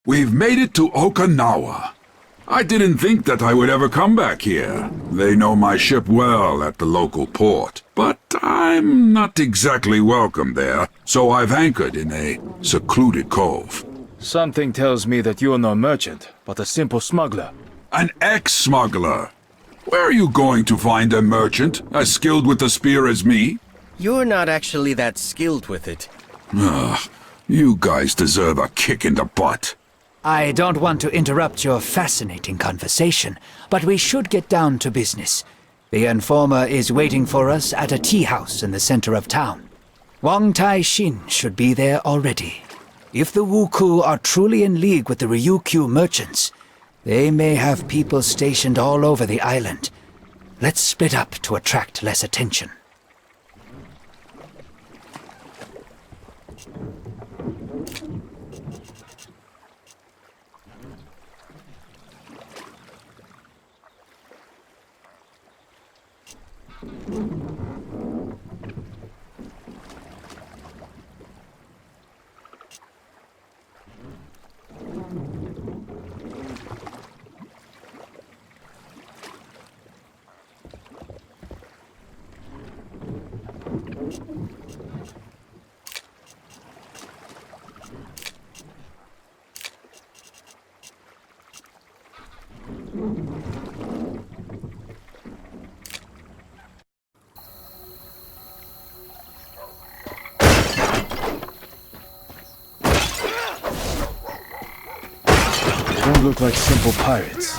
We've made it to Okinawa. I didn't think that I would ever come back here. They know my ship well at the local port, but I'm not exactly welcome there, so I've anchored in a secluded cove. Something tells me that you're no merchant, but a simple smuggler. An ex-smuggler. Where are you going to find a merchant as skilled with the spear as me? You're not actually that skilled with it. Ugh, you guys deserve a kick in the butt. I don't want to interrupt your fascinating conversation, but we should get down to business. The informer is waiting for us at a tea house in the center of town. Wang Tai Shin should be there already. If the Wuku are truly in league with the Ryukyu merchants, they may have people stationed all over the island. Let's split up to attract less attention. They don't look like simple pirates.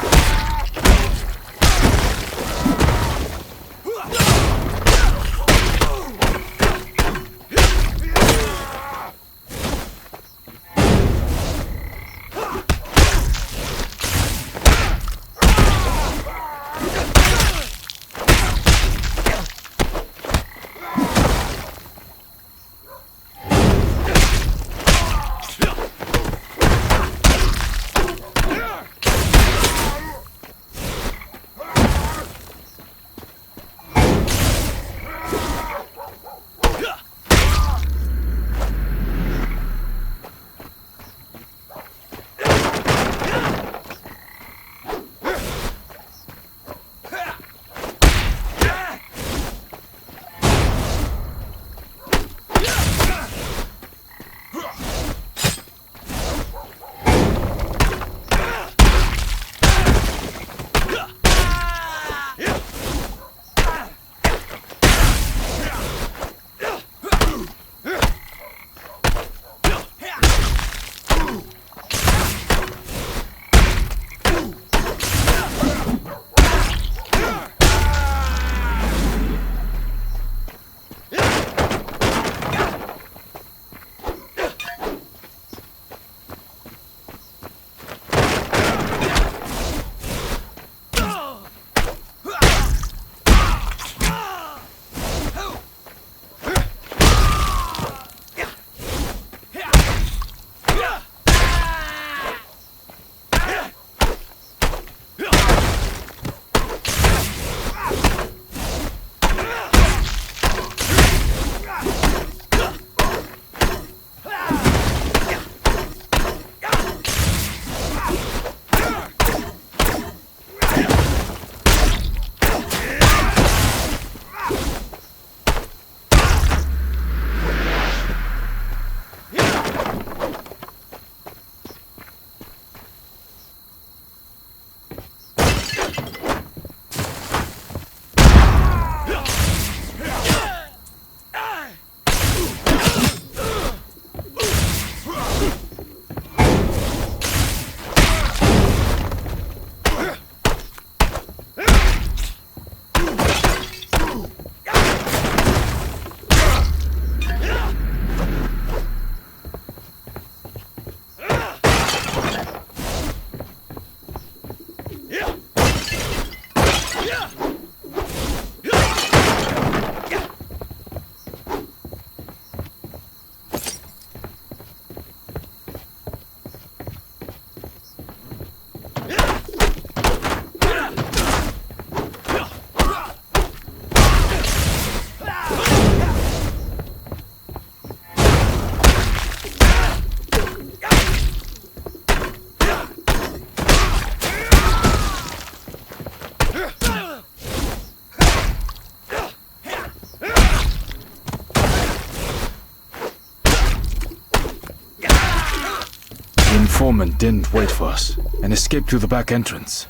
The informant didn't wait for us and escaped through the back entrance.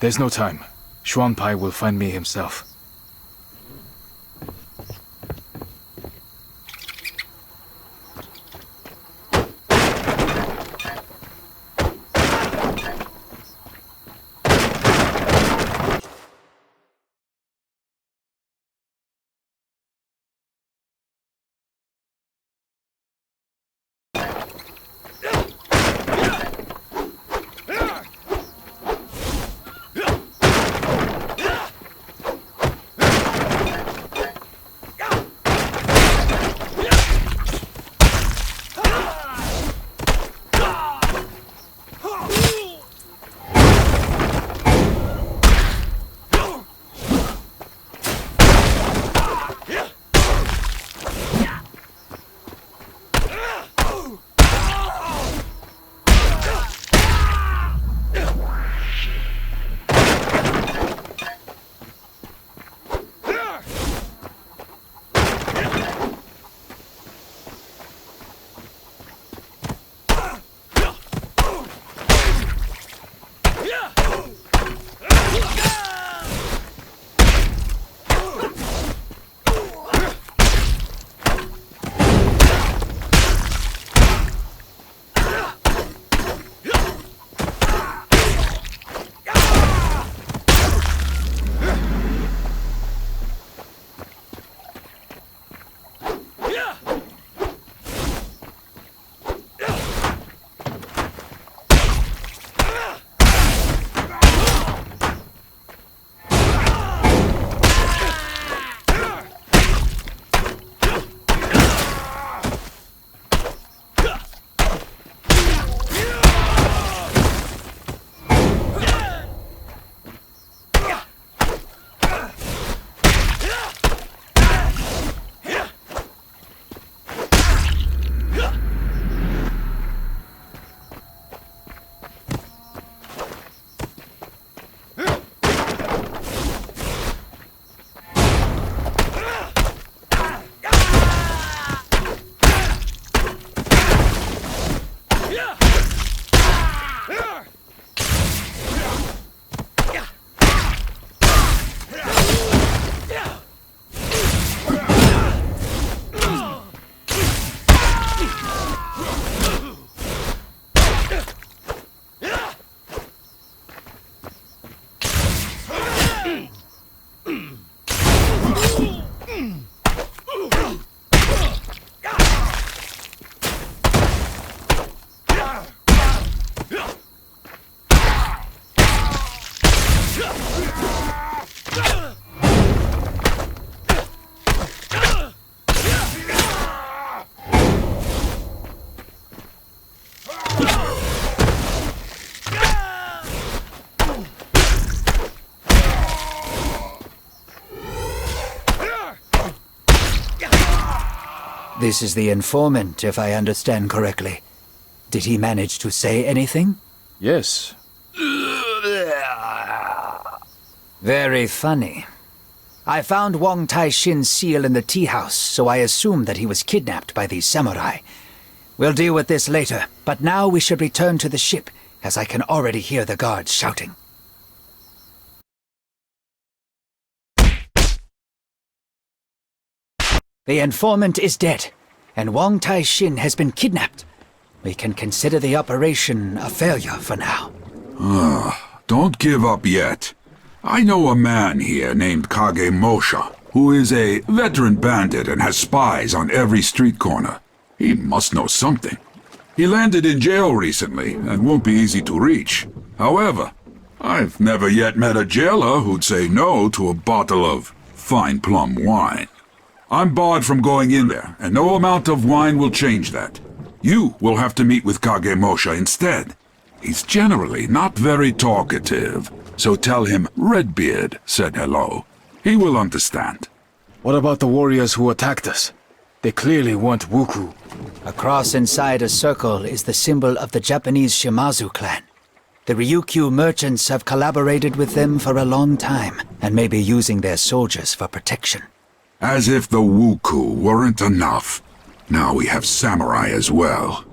There's no time. Xuanpai will find me himself. This is the informant, if I understand correctly. Did he manage to say anything? Yes. Very funny. I found Wang Tai-shin's seal in the tea house, so I assumed that he was kidnapped by these samurai. We'll deal with this later, but now we should return to the ship, as I can already hear the guards shouting. The informant is dead, and Wang Tai-shin has been kidnapped. We can consider the operation a failure for now. Don't give up yet. I know a man here named Kage Mosha, who is a veteran bandit and has spies on every street corner. He must know something. He landed in jail recently and won't be easy to reach. However, I've never yet met a jailer who'd say no to a bottle of fine plum wine. I'm barred from going in there, and no amount of wine will change that. You will have to meet with Kage Mosha instead. He's generally not very talkative, so tell him Redbeard said hello. He will understand. What about the warriors who attacked us? They clearly weren't Wuku. A cross inside a circle is the symbol of the Japanese Shimazu clan. The Ryukyu merchants have collaborated with them for a long time, and may be using their soldiers for protection. As if the Wuku weren't enough. Now we have samurai as well.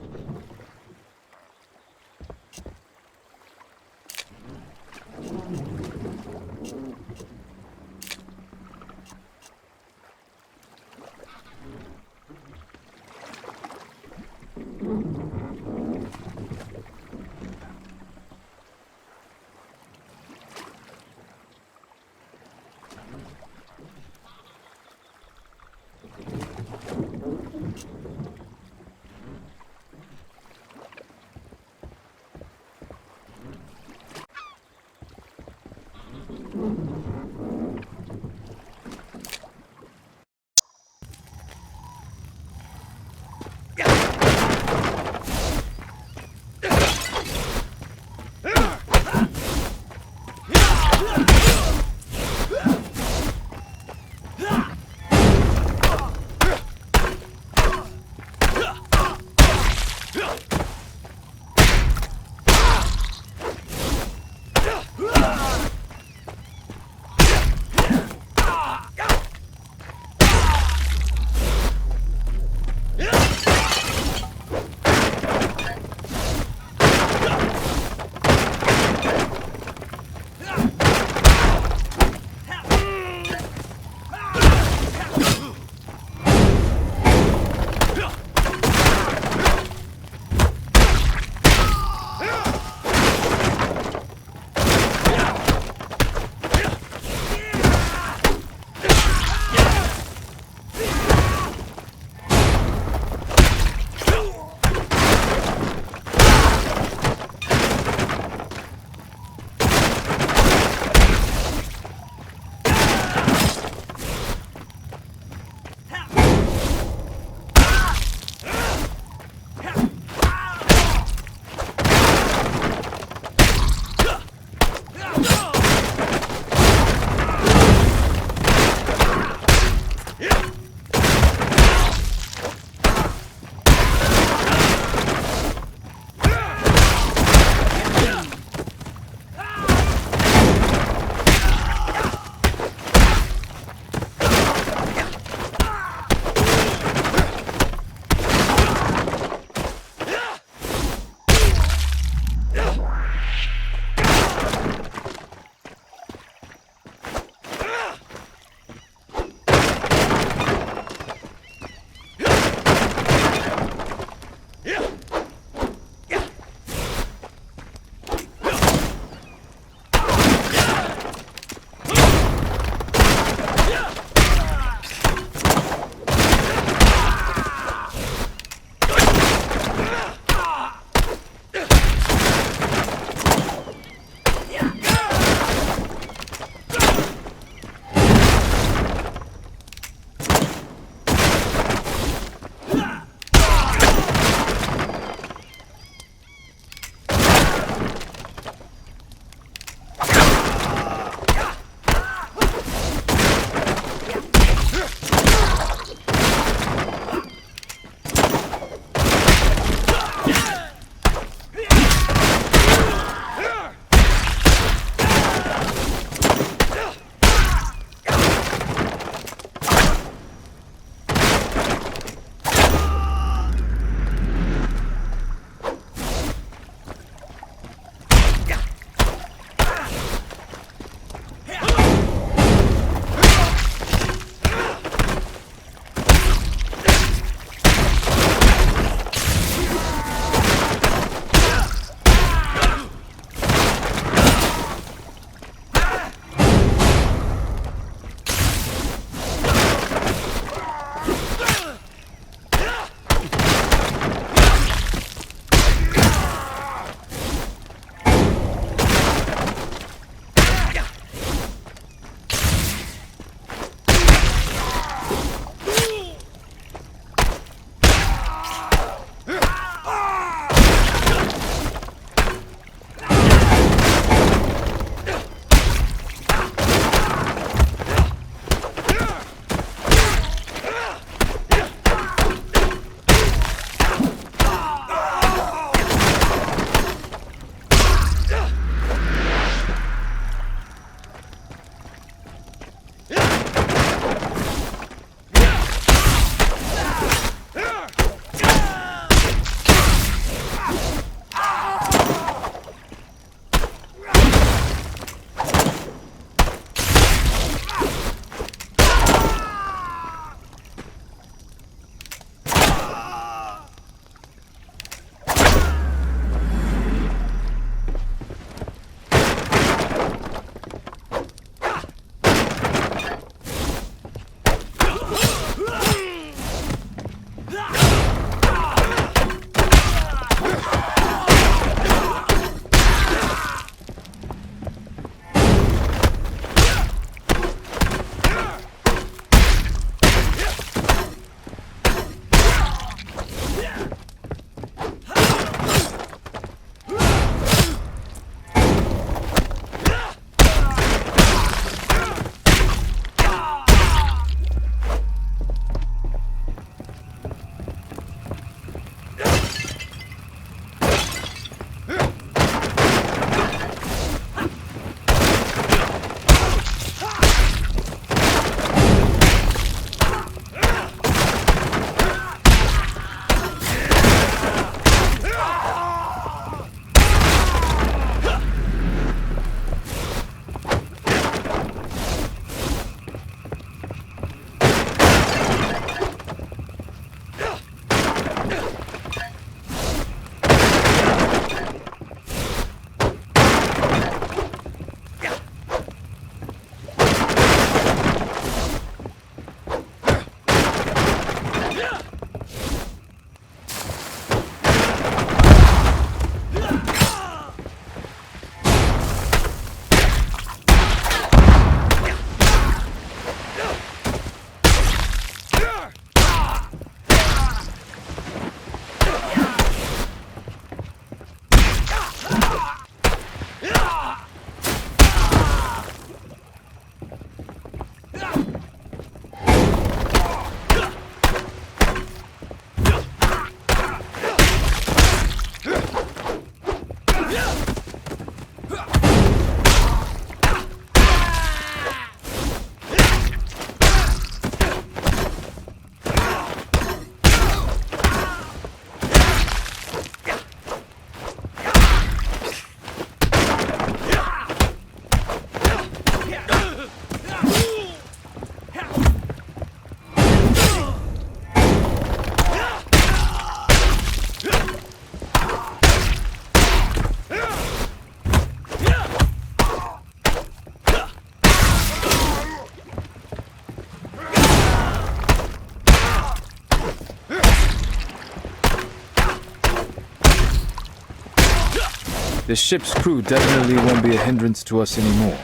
The ship's crew definitely won't be a hindrance to us anymore.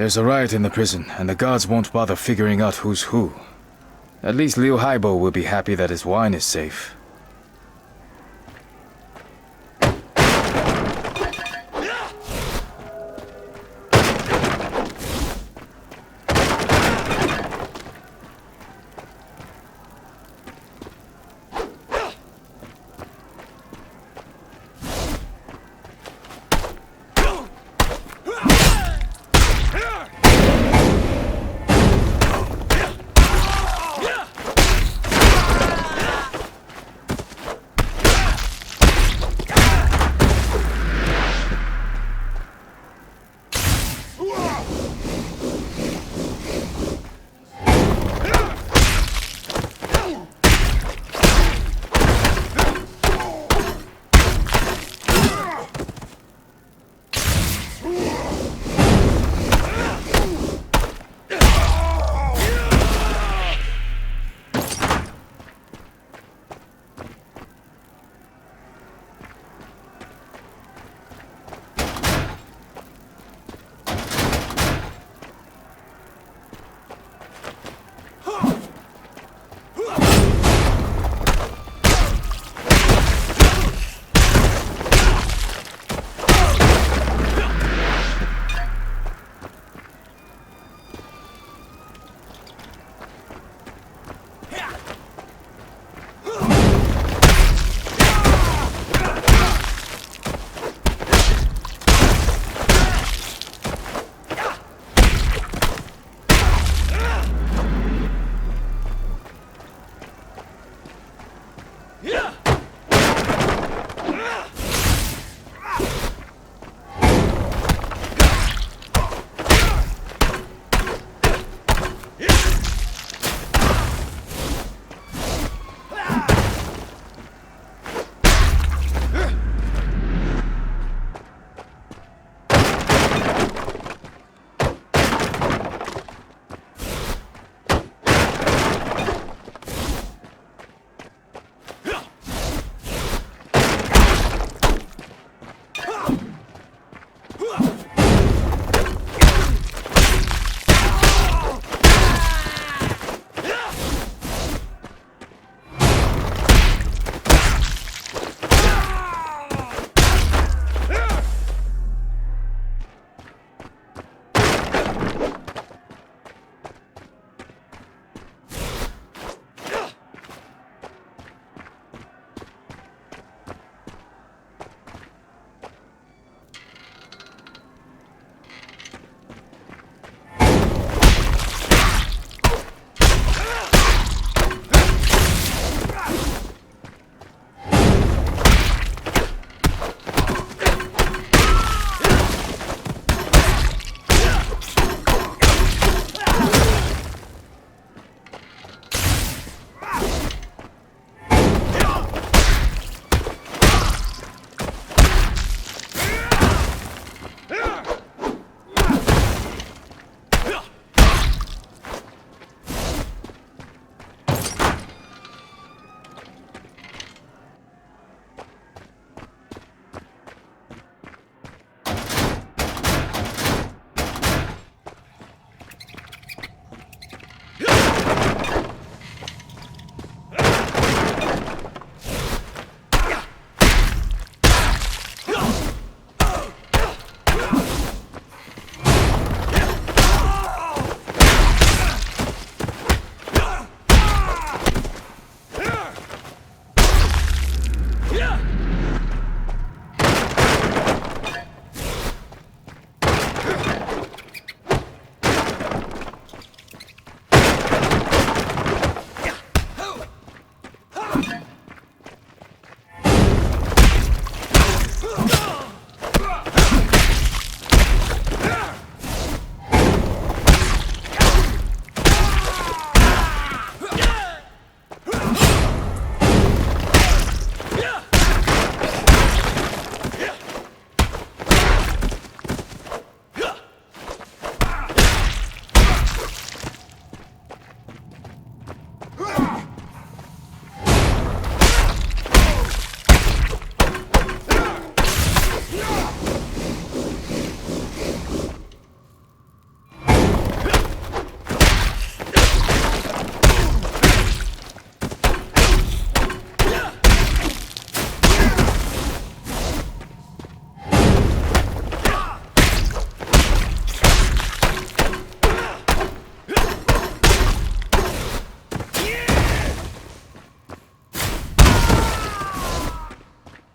There's a riot in the prison, and the guards won't bother figuring out who's who. At least Liu Haibo will be happy that his wine is safe.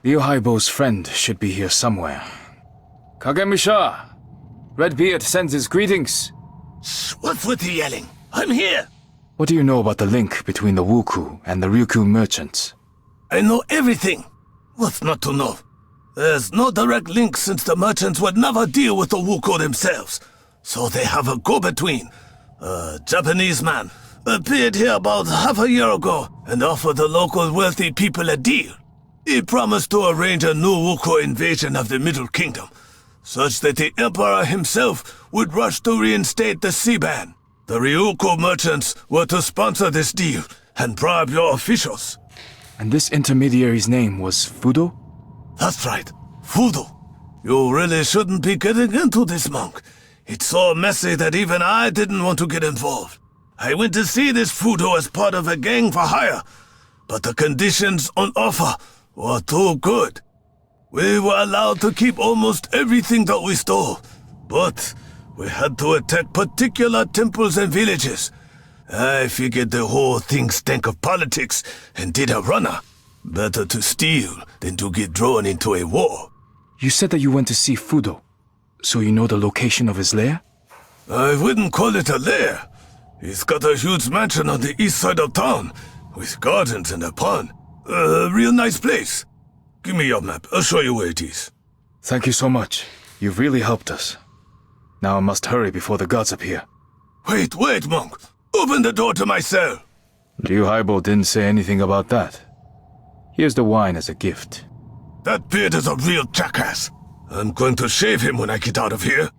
Liu Haibo's friend should be here somewhere. Kagemusha! Redbeard sends his greetings. Shh, what's with the yelling? I'm here! What do you know about the link between the Wuku and the Ryukyu merchants? I know everything. What's not to know? There's no direct link since the merchants would never deal with the Wuku themselves. So they have a go-between. A Japanese man appeared here about half a year ago and offered the local wealthy people a deal. He promised to arrange a new Wuku invasion of the Middle Kingdom, such that the Emperor himself would rush to reinstate the sea ban. The Ryukyu merchants were to sponsor this deal and bribe your officials. And this intermediary's name was Fudo? That's right, Fudo. You really shouldn't be getting into this, monk. It's so messy that even I didn't want to get involved. I went to see this Fudo as part of a gang for hire, but the conditions on offer were too good. We were allowed to keep almost everything that we stole, but we had to attack particular temples and villages. I figured the whole thing stank of politics and did a runner. Better to steal than to get drawn into a war. You said that you went to see Fudo, so you know the location of his lair? I wouldn't call it a lair. He's got a huge mansion on the east side of town, with gardens and a pond. A real nice place. Give me your map, I'll show you where it is. Thank you so much. You've really helped us. Now I must hurry before the gods appear. Wait, monk. Open the door to my cell. Liu Haibo didn't say anything about that. Here's the wine as a gift. That beard is a real jackass. I'm going to shave him when I get out of here.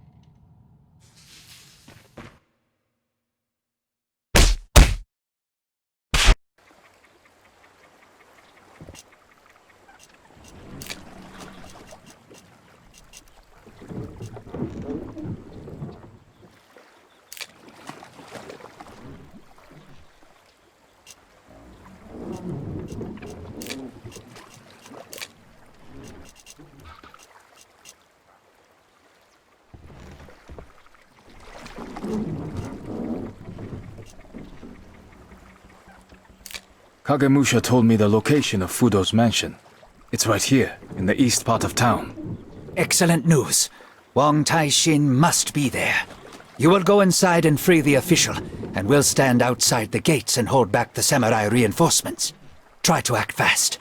Kagemusha told me the location of Fudo's mansion. It's right here, in the east part of town. Excellent news. Wang Taishin must be there. You will go inside and free the official, and we'll stand outside the gates and hold back the samurai reinforcements. Try to act fast.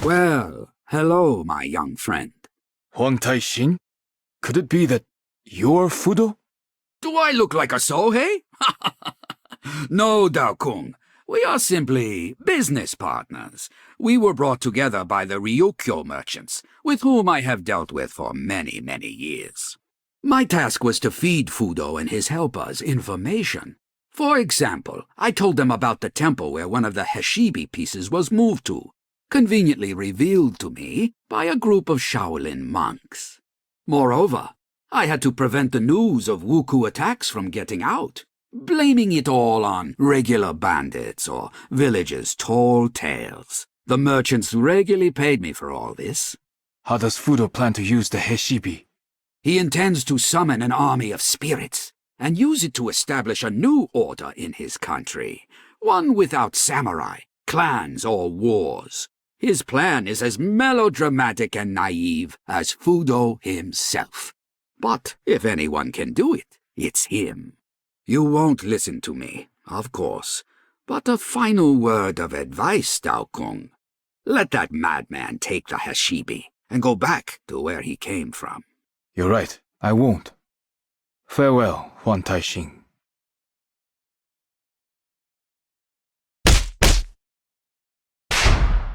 Well, hello, my young friend. Huang Tai-Xing? Could it be that you're Fudo? Do I look like a Sohei? No, Dao Kung. We are simply business partners. We were brought together by the Ryukyo merchants, with whom I have dealt with for many, many years. My task was to feed Fudo and his helpers information. For example, I told them about the temple where one of the Heshibi pieces was moved to, conveniently revealed to me by a group of Shaolin monks. Moreover, I had to prevent the news of Wuku attacks from getting out, blaming it all on regular bandits or villagers' tall tales. The merchants regularly paid me for all this. How does Fudo plan to use the Heshibi? He intends to summon an army of spirits and use it to establish a new order in his country, one without samurai, clans, or wars. His plan is as melodramatic and naive as Fudo himself. But if anyone can do it, it's him. You won't listen to me, of course, but a final word of advice, Dao Kung. Let that madman take the Heshibi and go back to where he came from. You're right, I won't. Farewell, Huang Tai-Xing.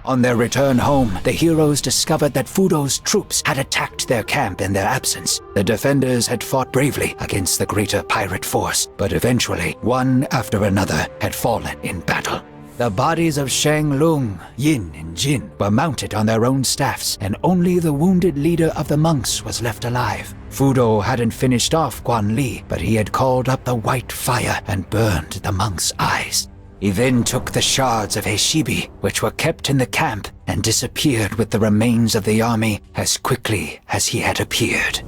On their return home, the heroes discovered that Fudo's troops had attacked their camp in their absence. The defenders had fought bravely against the greater pirate force, but eventually, one after another had fallen in battle. The bodies of Shang Lung, Yin, and Jin were mounted on their own staffs, and only the wounded leader of the monks was left alive. Fudo hadn't finished off Guan Li, but he had called up the white fire and burned the monk's eyes. He then took the shards of Heshibi, which were kept in the camp, and disappeared with the remains of the army as quickly as he had appeared.